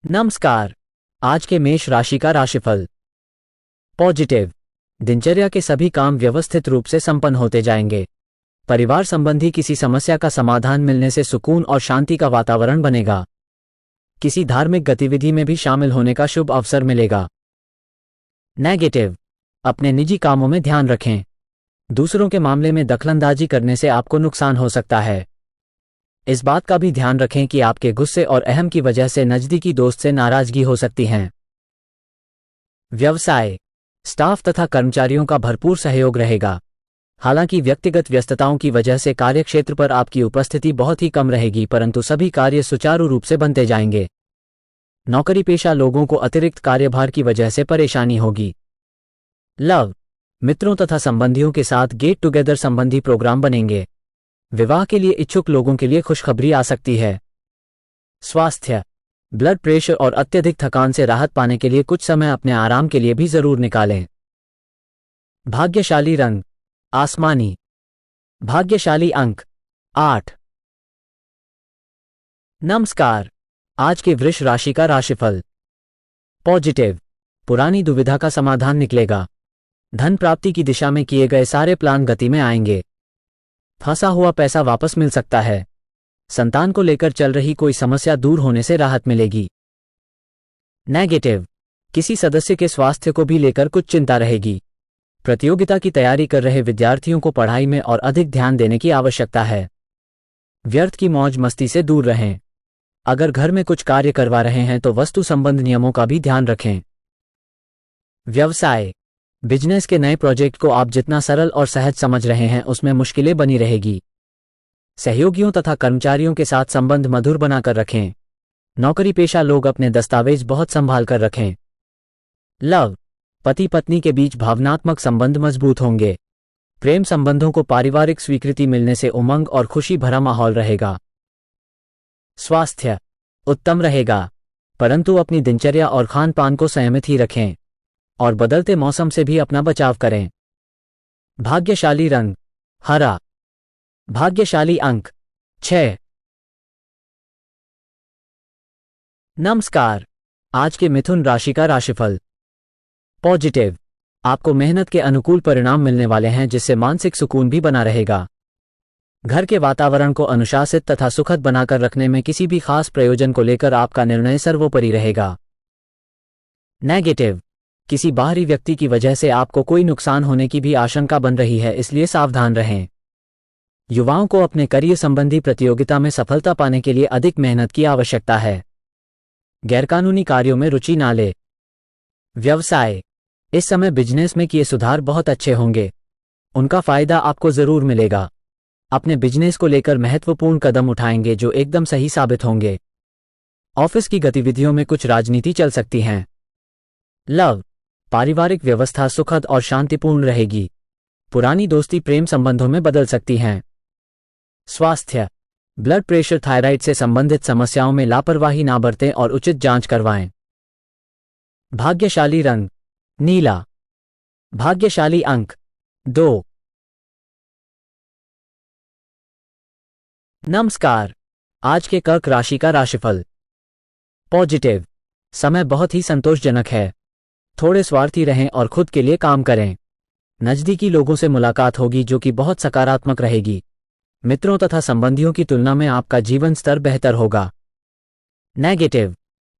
नमस्कार। आज के मेष राशि का राशिफल। पॉजिटिव। दिनचर्या के सभी काम व्यवस्थित रूप से संपन्न होते जाएंगे। परिवार संबंधी किसी समस्या का समाधान मिलने से सुकून और शांति का वातावरण बनेगा। किसी धार्मिक गतिविधि में भी शामिल होने का शुभ अवसर मिलेगा। नेगेटिव। अपने निजी कामों में ध्यान रखें। दूसरों के मामले में दखलंदाजी करने से आपको नुकसान हो सकता है। इस बात का भी ध्यान रखें कि आपके गुस्से और अहम की वजह से नजदीकी दोस्त से नाराजगी हो सकती है। व्यवसाय। स्टाफ तथा कर्मचारियों का भरपूर सहयोग रहेगा। हालांकि व्यक्तिगत व्यस्तताओं की वजह से कार्यक्षेत्र पर आपकी उपस्थिति बहुत ही कम रहेगी, परंतु सभी कार्य सुचारू रूप से बनते जाएंगे। नौकरी पेशा लोगों को अतिरिक्त कार्यभार की वजह से परेशानी होगी। लव। मित्रों तथा संबंधियों के साथ गेट टुगेदर संबंधी प्रोग्राम बनेंगे। विवाह के लिए इच्छुक लोगों के लिए खुशखबरी आ सकती है। स्वास्थ्य। ब्लड प्रेशर और अत्यधिक थकान से राहत पाने के लिए कुछ समय अपने आराम के लिए भी जरूर निकालें। भाग्यशाली रंग आसमानी। भाग्यशाली अंक 8। नमस्कार। आज के वृष राशि का राशिफल। पॉजिटिव। पुरानी दुविधा का समाधान निकलेगा। धन प्राप्ति की दिशा में किए गए सारे प्लान गति में आएंगे। फंसा हुआ पैसा वापस मिल सकता है। संतान को लेकर चल रही कोई समस्या दूर होने से राहत मिलेगी। नेगेटिव। किसी सदस्य के स्वास्थ्य को भी लेकर कुछ चिंता रहेगी। प्रतियोगिता की तैयारी कर रहे विद्यार्थियों को पढ़ाई में और अधिक ध्यान देने की आवश्यकता है। व्यर्थ की मौज मस्ती से दूर रहें। अगर घर में कुछ कार्य करवा रहे हैं तो वस्तु संबंध नियमों का भी ध्यान रखें। व्यवसाय। बिजनेस के नए प्रोजेक्ट को आप जितना सरल और सहज समझ रहे हैं उसमें मुश्किलें बनी रहेगी। सहयोगियों तथा कर्मचारियों के साथ संबंध मधुर बनाकर रखें। नौकरी पेशा लोग अपने दस्तावेज बहुत संभाल कर रखें। लव। पति पत्नी के बीच भावनात्मक संबंध मजबूत होंगे। प्रेम संबंधों को पारिवारिक स्वीकृति मिलने से उमंग और खुशी भरा माहौल रहेगा। स्वास्थ्य उत्तम रहेगा, परंतु अपनी दिनचर्या और खान पान को संयमित ही रखें और बदलते मौसम से भी अपना बचाव करें। भाग्यशाली रंग हरा। भाग्यशाली अंक 6। नमस्कार। आज के मिथुन राशि का राशिफल। पॉजिटिव। आपको मेहनत के अनुकूल परिणाम मिलने वाले हैं, जिससे मानसिक सुकून भी बना रहेगा। घर के वातावरण को अनुशासित तथा सुखद बनाकर रखने में किसी भी खास प्रयोजन को लेकर आपका निर्णय सर्वोपरि रहेगा। नेगेटिव। किसी बाहरी व्यक्ति की वजह से आपको कोई नुकसान होने की भी आशंका बन रही है, इसलिए सावधान रहें। युवाओं को अपने करियर संबंधी प्रतियोगिता में सफलता पाने के लिए अधिक मेहनत की आवश्यकता है। गैरकानूनी कार्यों में रुचि ना ले। व्यवसाय। इस समय बिजनेस में किए सुधार बहुत अच्छे होंगे। उनका फायदा आपको जरूर मिलेगा। अपने बिजनेस को लेकर महत्वपूर्ण कदम उठाएंगे जो एकदम सही साबित होंगे। ऑफिस की गतिविधियों में कुछ राजनीति चल सकती हैं। लव। पारिवारिक व्यवस्था सुखद और शांतिपूर्ण रहेगी। पुरानी दोस्ती प्रेम संबंधों में बदल सकती हैं। स्वास्थ्य। ब्लड प्रेशर थायराइड से संबंधित समस्याओं में लापरवाही ना बरतें और उचित जांच करवाएं। भाग्यशाली रंग नीला। भाग्यशाली अंक 2। नमस्कार। आज के कर्क राशि का राशिफल। पॉजिटिव। समय बहुत ही संतोषजनक है। थोड़े स्वार्थी रहें और खुद के लिए काम करें। नजदीकी लोगों से मुलाकात होगी जो कि बहुत सकारात्मक रहेगी। मित्रों तथा संबंधियों की तुलना में आपका जीवन स्तर बेहतर होगा। नेगेटिव।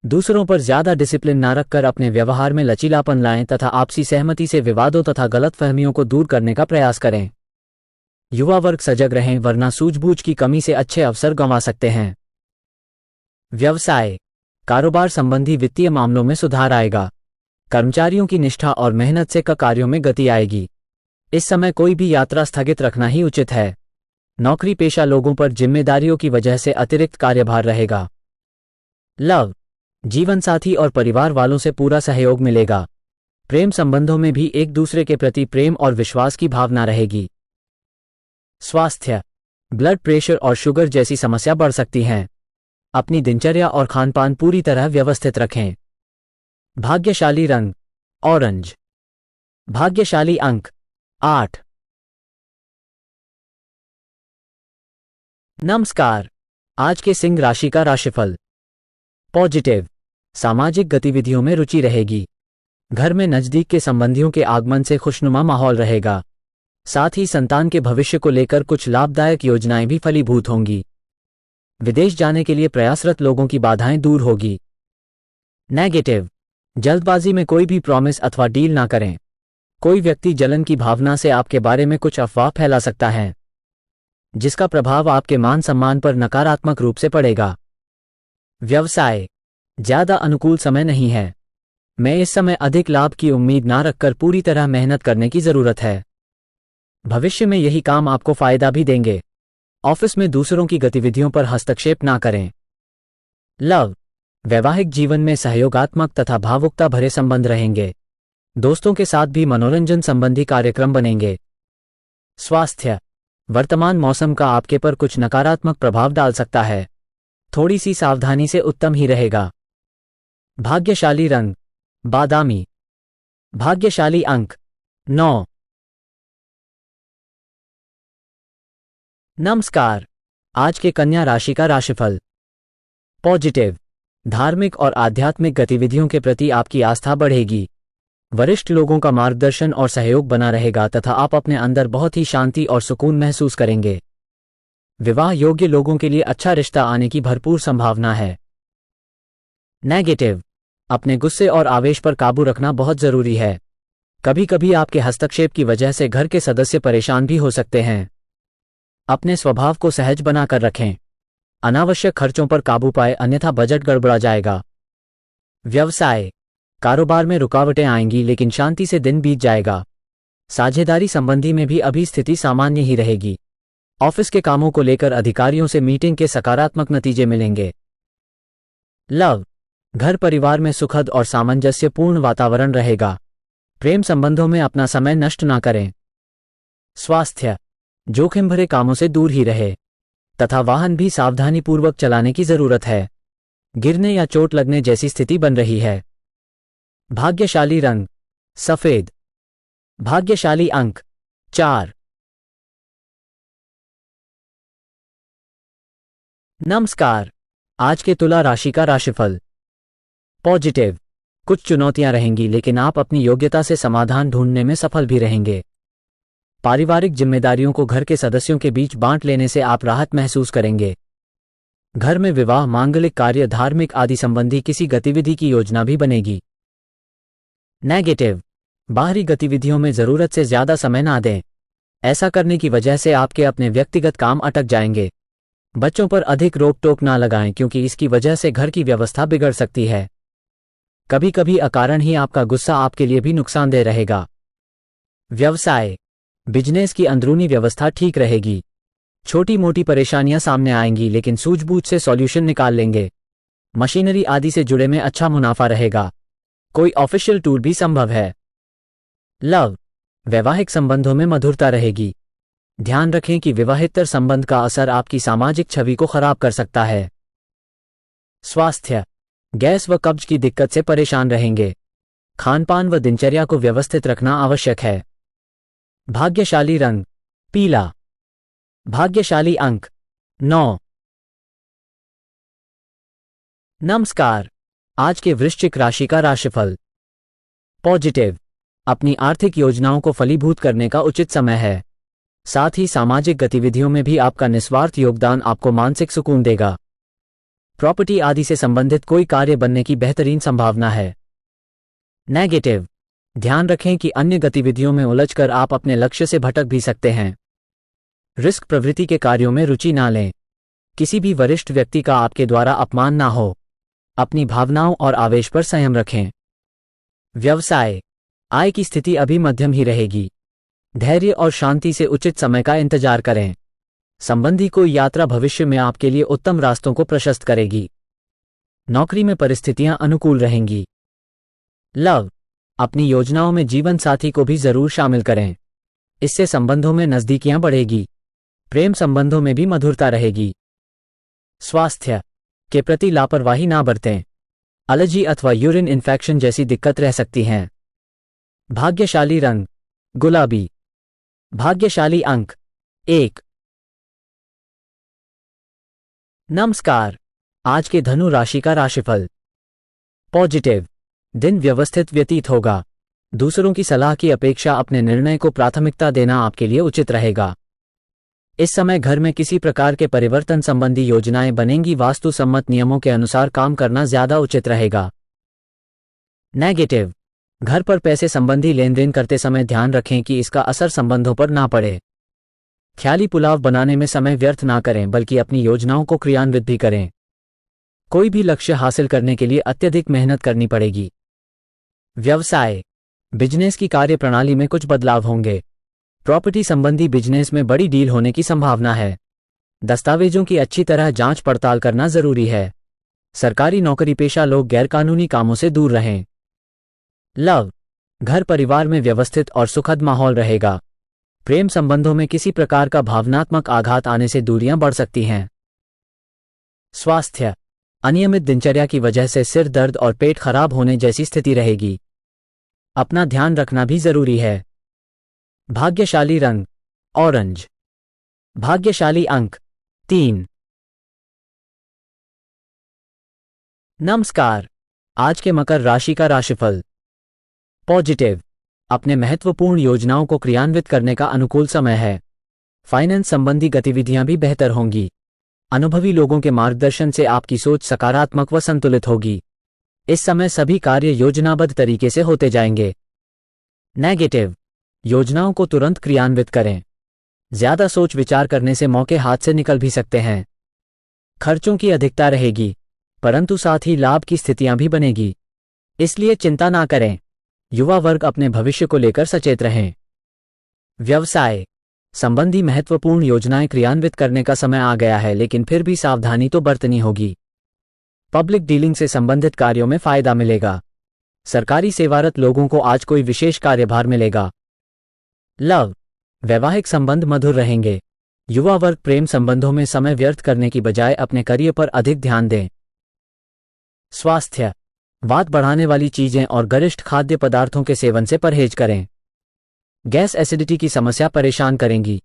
दूसरों पर ज्यादा डिसिप्लिन ना रखकर अपने व्यवहार में लचीलापन लाएं तथा आपसी सहमति से विवादों तथा गलतफहमियों को दूर करने का प्रयास करें। युवा वर्ग सजग रहें, वरना सूझबूझ की कमी से अच्छे अवसर गंवा सकते हैं। व्यवसाय। कारोबार संबंधी वित्तीय मामलों में सुधार आएगा। कर्मचारियों की निष्ठा और मेहनत से कार्यों में गति आएगी। इस समय कोई भी यात्रा स्थगित रखना ही उचित है। नौकरी पेशा लोगों पर जिम्मेदारियों की वजह से अतिरिक्त कार्यभार रहेगा। लव। जीवन साथी और परिवार वालों से पूरा सहयोग मिलेगा। प्रेम संबंधों में भी एक दूसरे के प्रति प्रेम और विश्वास की भावना रहेगी। स्वास्थ्य। ब्लड प्रेशर और शुगर जैसी समस्या बढ़ सकती हैं। अपनी दिनचर्या और खानपान पूरी तरह व्यवस्थित रखें। भाग्यशाली रंग ऑरेंज। भाग्यशाली अंक 8। नमस्कार। आज के सिंह राशि का राशिफल। पॉजिटिव। सामाजिक गतिविधियों में रुचि रहेगी। घर में नज़दीक के संबंधियों के आगमन से खुशनुमा माहौल रहेगा। साथ ही संतान के भविष्य को लेकर कुछ लाभदायक योजनाएं भी फलीभूत होंगी। विदेश जाने के लिए प्रयासरत लोगों की बाधाएं दूर होगी। नेगेटिव, जल्दबाजी में कोई भी प्रॉमिस अथवा डील ना करें। कोई व्यक्ति जलन की भावना से आपके बारे में कुछ अफवाह फैला सकता है, जिसका प्रभाव आपके मान सम्मान पर नकारात्मक रूप से पड़ेगा। व्यवसाय, ज्यादा अनुकूल समय नहीं है। मैं इस समय अधिक लाभ की उम्मीद ना रखकर पूरी तरह मेहनत करने की जरूरत है। भविष्य में यही काम आपको फायदा भी देंगे। ऑफिस में दूसरों की गतिविधियों पर हस्तक्षेप ना करें। लव, वैवाहिक जीवन में सहयोगात्मक तथा भावुकता भरे संबंध रहेंगे। दोस्तों के साथ भी मनोरंजन संबंधी कार्यक्रम बनेंगे। स्वास्थ्य, वर्तमान मौसम का आपके पर कुछ नकारात्मक प्रभाव डाल सकता है। थोड़ी सी सावधानी से उत्तम ही रहेगा। भाग्यशाली रंग बादामी। भाग्यशाली अंक 9। नमस्कार। आज के कन्या राशि का राशिफल। पॉजिटिव, धार्मिक और आध्यात्मिक गतिविधियों के प्रति आपकी आस्था बढ़ेगी। वरिष्ठ लोगों का मार्गदर्शन और सहयोग बना रहेगा तथा आप अपने अंदर बहुत ही शांति और सुकून महसूस करेंगे। विवाह योग्य लोगों के लिए अच्छा रिश्ता आने की भरपूर संभावना है। नेगेटिव, अपने गुस्से और आवेश पर काबू रखना बहुत जरूरी है। कभी कभी आपके हस्तक्षेप की वजह से घर के सदस्य परेशान भी हो सकते हैं। अपने स्वभाव को सहज बनाकर रखें। अनावश्यक खर्चों पर काबू पाए, अन्यथा बजट गड़बड़ा जाएगा। व्यवसाय, कारोबार में रुकावटें आएंगी लेकिन शांति से दिन बीत जाएगा। साझेदारी संबंधी में भी अभी स्थिति सामान्य ही रहेगी। ऑफिस के कामों को लेकर अधिकारियों से मीटिंग के सकारात्मक नतीजे मिलेंगे। लव, घर परिवार में सुखद और सामंजस्यपूर्ण वातावरण रहेगा। प्रेम संबंधों में अपना समय नष्ट ना करें। स्वास्थ्य, जोखिम भरे कामों से दूर ही रहे तथा वाहन भी सावधानीपूर्वक चलाने की जरूरत है। गिरने या चोट लगने जैसी स्थिति बन रही है। भाग्यशाली रंग सफेद। भाग्यशाली अंक 4। नमस्कार। आज के तुला राशि का राशिफल। पॉजिटिव, कुछ चुनौतियां रहेंगी लेकिन आप अपनी योग्यता से समाधान ढूंढने में सफल भी रहेंगे। पारिवारिक जिम्मेदारियों को घर के सदस्यों के बीच बांट लेने से आप राहत महसूस करेंगे। घर में विवाह, मांगलिक कार्य, धार्मिक आदि संबंधी किसी गतिविधि की योजना भी बनेगी। नेगेटिव, बाहरी गतिविधियों में जरूरत से ज्यादा समय ना दें। ऐसा करने की वजह से आपके अपने व्यक्तिगत काम अटक जाएंगे। बच्चों पर अधिक रोक टोक ना लगाएं क्योंकि इसकी वजह से घर की व्यवस्था बिगड़ सकती है। कभी कभी अकारण ही आपका गुस्सा आपके लिए भी नुकसानदेह रहेगा। व्यवसाय, बिजनेस की अंदरूनी व्यवस्था ठीक रहेगी। छोटी मोटी परेशानियां सामने आएंगी लेकिन सूझबूझ से सॉल्यूशन निकाल लेंगे। मशीनरी आदि से जुड़े में अच्छा मुनाफा रहेगा। कोई ऑफिशियल टूर भी संभव है। लव, वैवाहिक संबंधों में मधुरता रहेगी। ध्यान रखें कि विवाहेतर संबंध का असर आपकी सामाजिक छवि को खराब कर सकता है। स्वास्थ्य, गैस व कब्ज की दिक्कत से परेशान रहेंगे। खानपान व दिनचर्या को व्यवस्थित रखना आवश्यक है। भाग्यशाली रंग पीला। भाग्यशाली अंक 9। नमस्कार। आज के वृश्चिक राशि का राशिफल। पॉजिटिव, अपनी आर्थिक योजनाओं को फलीभूत करने का उचित समय है। साथ ही सामाजिक गतिविधियों में भी आपका निस्वार्थ योगदान आपको मानसिक सुकून देगा। प्रॉपर्टी आदि से संबंधित कोई कार्य बनने की बेहतरीन संभावना है। नेगेटिव, ध्यान रखें कि अन्य गतिविधियों में उलझकर आप अपने लक्ष्य से भटक भी सकते हैं। रिस्क प्रवृत्ति के कार्यों में रुचि ना लें। किसी भी वरिष्ठ व्यक्ति का आपके द्वारा अपमान ना हो। अपनी भावनाओं और आवेश पर संयम रखें। व्यवसाय, आय की स्थिति अभी मध्यम ही रहेगी। धैर्य और शांति से उचित समय का इंतजार करें। संबंधी कोई यात्रा भविष्य में आपके लिए उत्तम रास्तों को प्रशस्त करेगी। नौकरी में परिस्थितियां अनुकूल रहेंगी। लव, अपनी योजनाओं में जीवन साथी को भी जरूर शामिल करें। इससे संबंधों में नजदीकियां बढ़ेगी। प्रेम संबंधों में भी मधुरता रहेगी। स्वास्थ्य के प्रति लापरवाही ना बरतें। एलर्जी अथवा यूरिन इन्फेक्शन जैसी दिक्कत रह सकती हैं। भाग्यशाली रंग गुलाबी। भाग्यशाली अंक 1। नमस्कार। आज के धनु राशि का राशिफल। पॉजिटिव, दिन व्यवस्थित व्यतीत होगा। दूसरों की सलाह की अपेक्षा अपने निर्णय को प्राथमिकता देना आपके लिए उचित रहेगा। इस समय घर में किसी प्रकार के परिवर्तन संबंधी योजनाएं बनेंगी। वास्तु सम्मत नियमों के अनुसार काम करना ज्यादा उचित रहेगा। नेगेटिव, घर पर पैसे संबंधी लेन देन करते समय ध्यान रखें कि इसका असर संबंधों पर ना पड़े। ख्याली पुलाव बनाने में समय व्यर्थ ना करें, बल्कि अपनी योजनाओं को क्रियान्वित भी करें। कोई भी लक्ष्य हासिल करने के लिए अत्यधिक मेहनत करनी पड़ेगी। व्यवसाय, बिजनेस की कार्यप्रणाली में कुछ बदलाव होंगे। प्रॉपर्टी संबंधी बिजनेस में बड़ी डील होने की संभावना है। दस्तावेजों की अच्छी तरह जांच पड़ताल करना जरूरी है। सरकारी नौकरी पेशा लोग गैरकानूनी कामों से दूर रहें। लव, घर परिवार में व्यवस्थित और सुखद माहौल रहेगा। प्रेम संबंधों में किसी प्रकार का भावनात्मक आघात आने से दूरियां बढ़ सकती हैं। स्वास्थ्य, अनियमित दिनचर्या की वजह से सिर दर्द और पेट खराब होने जैसी स्थिति रहेगी। अपना ध्यान रखना भी जरूरी है। भाग्यशाली रंग ऑरेंज। भाग्यशाली अंक 3। नमस्कार, आज के मकर राशि का राशिफल। पॉजिटिव, अपने महत्वपूर्ण योजनाओं को क्रियान्वित करने का अनुकूल समय है। फाइनेंस संबंधी गतिविधियां भी बेहतर होंगी। अनुभवी लोगों के मार्गदर्शन से आपकी सोच सकारात्मक व संतुलित होगी। इस समय सभी कार्य योजनाबद्ध तरीके से होते जाएंगे। नेगेटिव, योजनाओं को तुरंत क्रियान्वित करें। ज्यादा सोच विचार करने से मौके हाथ से निकल भी सकते हैं। खर्चों की अधिकता रहेगी, परंतु साथ ही लाभ की स्थितियां भी बनेगी, इसलिए चिंता ना करें। युवा वर्ग अपने भविष्य को लेकर सचेत रहें। व्यवसाय संबंधी महत्वपूर्ण योजनाएं क्रियान्वित करने का समय आ गया है, लेकिन फिर भी सावधानी तो बरतनी होगी। पब्लिक डीलिंग से संबंधित कार्यों में फायदा मिलेगा। सरकारी सेवारत लोगों को आज कोई विशेष कार्यभार मिलेगा। लव, वैवाहिक संबंध मधुर रहेंगे। युवा वर्ग प्रेम संबंधों में समय व्यर्थ करने की बजाय अपने करियर पर अधिक ध्यान दें। स्वास्थ्य, वात बढ़ाने वाली चीजें और गरिष्ठ खाद्य पदार्थों के सेवन से परहेज करें। गैस एसिडिटी की समस्या परेशान करेंगी।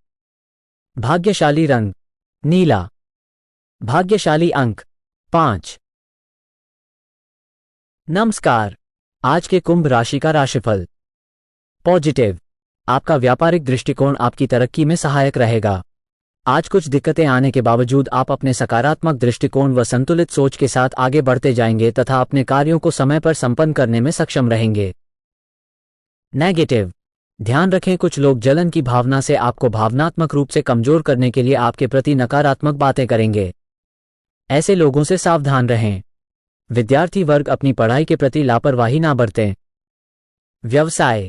भाग्यशाली रंग नीला। भाग्यशाली अंक 5। नमस्कार, आज के कुंभ राशि का राशिफल। पॉजिटिव, आपका व्यापारिक दृष्टिकोण आपकी तरक्की में सहायक रहेगा। आज कुछ दिक्कतें आने के बावजूद आप अपने सकारात्मक दृष्टिकोण व संतुलित सोच के साथ आगे बढ़ते जाएंगे तथा अपने कार्यों को समय पर संपन्न करने में सक्षम रहेंगे। नेगेटिव, ध्यान रखें, कुछ लोग जलन की भावना से आपको भावनात्मक रूप से कमजोर करने के लिए आपके प्रति नकारात्मक बातें करेंगे। ऐसे लोगों से सावधान रहें। विद्यार्थी वर्ग अपनी पढ़ाई के प्रति लापरवाही ना बरतें। व्यवसाय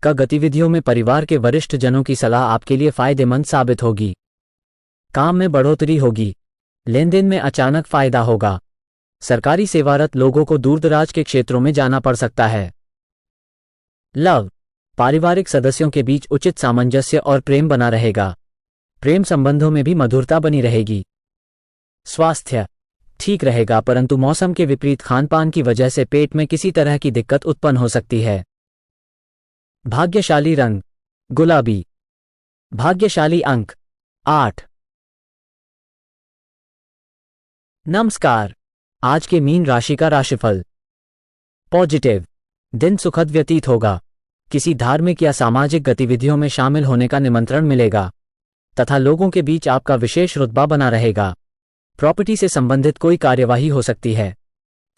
का गतिविधियों में परिवार के वरिष्ठ जनों की सलाह आपके लिए फायदेमंद साबित होगी। काम में बढ़ोतरी होगी। लेन देन में अचानक फायदा होगा। सरकारी सेवारत लोगों को दूरदराज के क्षेत्रों में जाना पड़ सकता है। लव, पारिवारिक सदस्यों के बीच उचित सामंजस्य और प्रेम बना रहेगा। प्रेम संबंधों में भी मधुरता बनी रहेगी। स्वास्थ्य ठीक रहेगा, परंतु मौसम के विपरीत खानपान की वजह से पेट में किसी तरह की दिक्कत उत्पन्न हो सकती है। भाग्यशाली रंग गुलाबी। भाग्यशाली अंक 8। नमस्कार, आज के मीन राशि का राशिफल। पॉजिटिव, दिन सुखद व्यतीत होगा। किसी धार्मिक या सामाजिक गतिविधियों में शामिल होने का निमंत्रण मिलेगा तथा लोगों के बीच आपका विशेष रुतबा बना रहेगा। प्रॉपर्टी से संबंधित कोई कार्यवाही हो सकती है।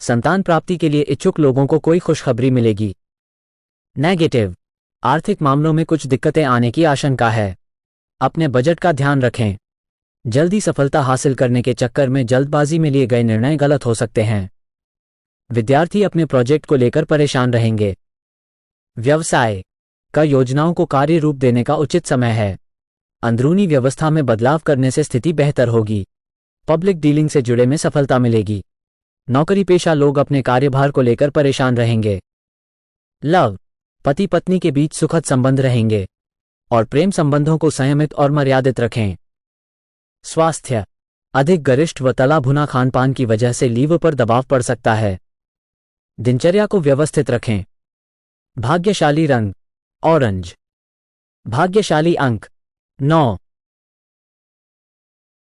संतान प्राप्ति के लिए इच्छुक लोगों को कोई खुशखबरी मिलेगी। नेगेटिव, आर्थिक मामलों में कुछ दिक्कतें आने की आशंका है। अपने बजट का ध्यान रखें। जल्दी सफलता हासिल करने के चक्कर में जल्दबाजी में लिए गए निर्णय गलत हो सकते हैं। विद्यार्थी अपने प्रोजेक्ट को लेकर परेशान रहेंगे। व्यवसाय का योजनाओं को कार्य रूप देने का उचित समय है। अंदरूनी व्यवस्था में बदलाव करने से स्थिति बेहतर होगी। पब्लिक डीलिंग से जुड़े में सफलता मिलेगी। नौकरी पेशा लोग अपने कार्यभार को लेकर परेशान रहेंगे। लव, पति पत्नी के बीच सुखद संबंध रहेंगे और प्रेम संबंधों को संयमित और मर्यादित रखें। स्वास्थ्य, अधिक गरिष्ठ व तला भुना खानपान की वजह से लीवर पर दबाव पड़ सकता है। दिनचर्या को व्यवस्थित रखें। भाग्यशाली रंग ऑरेंज। भाग्यशाली अंक 9।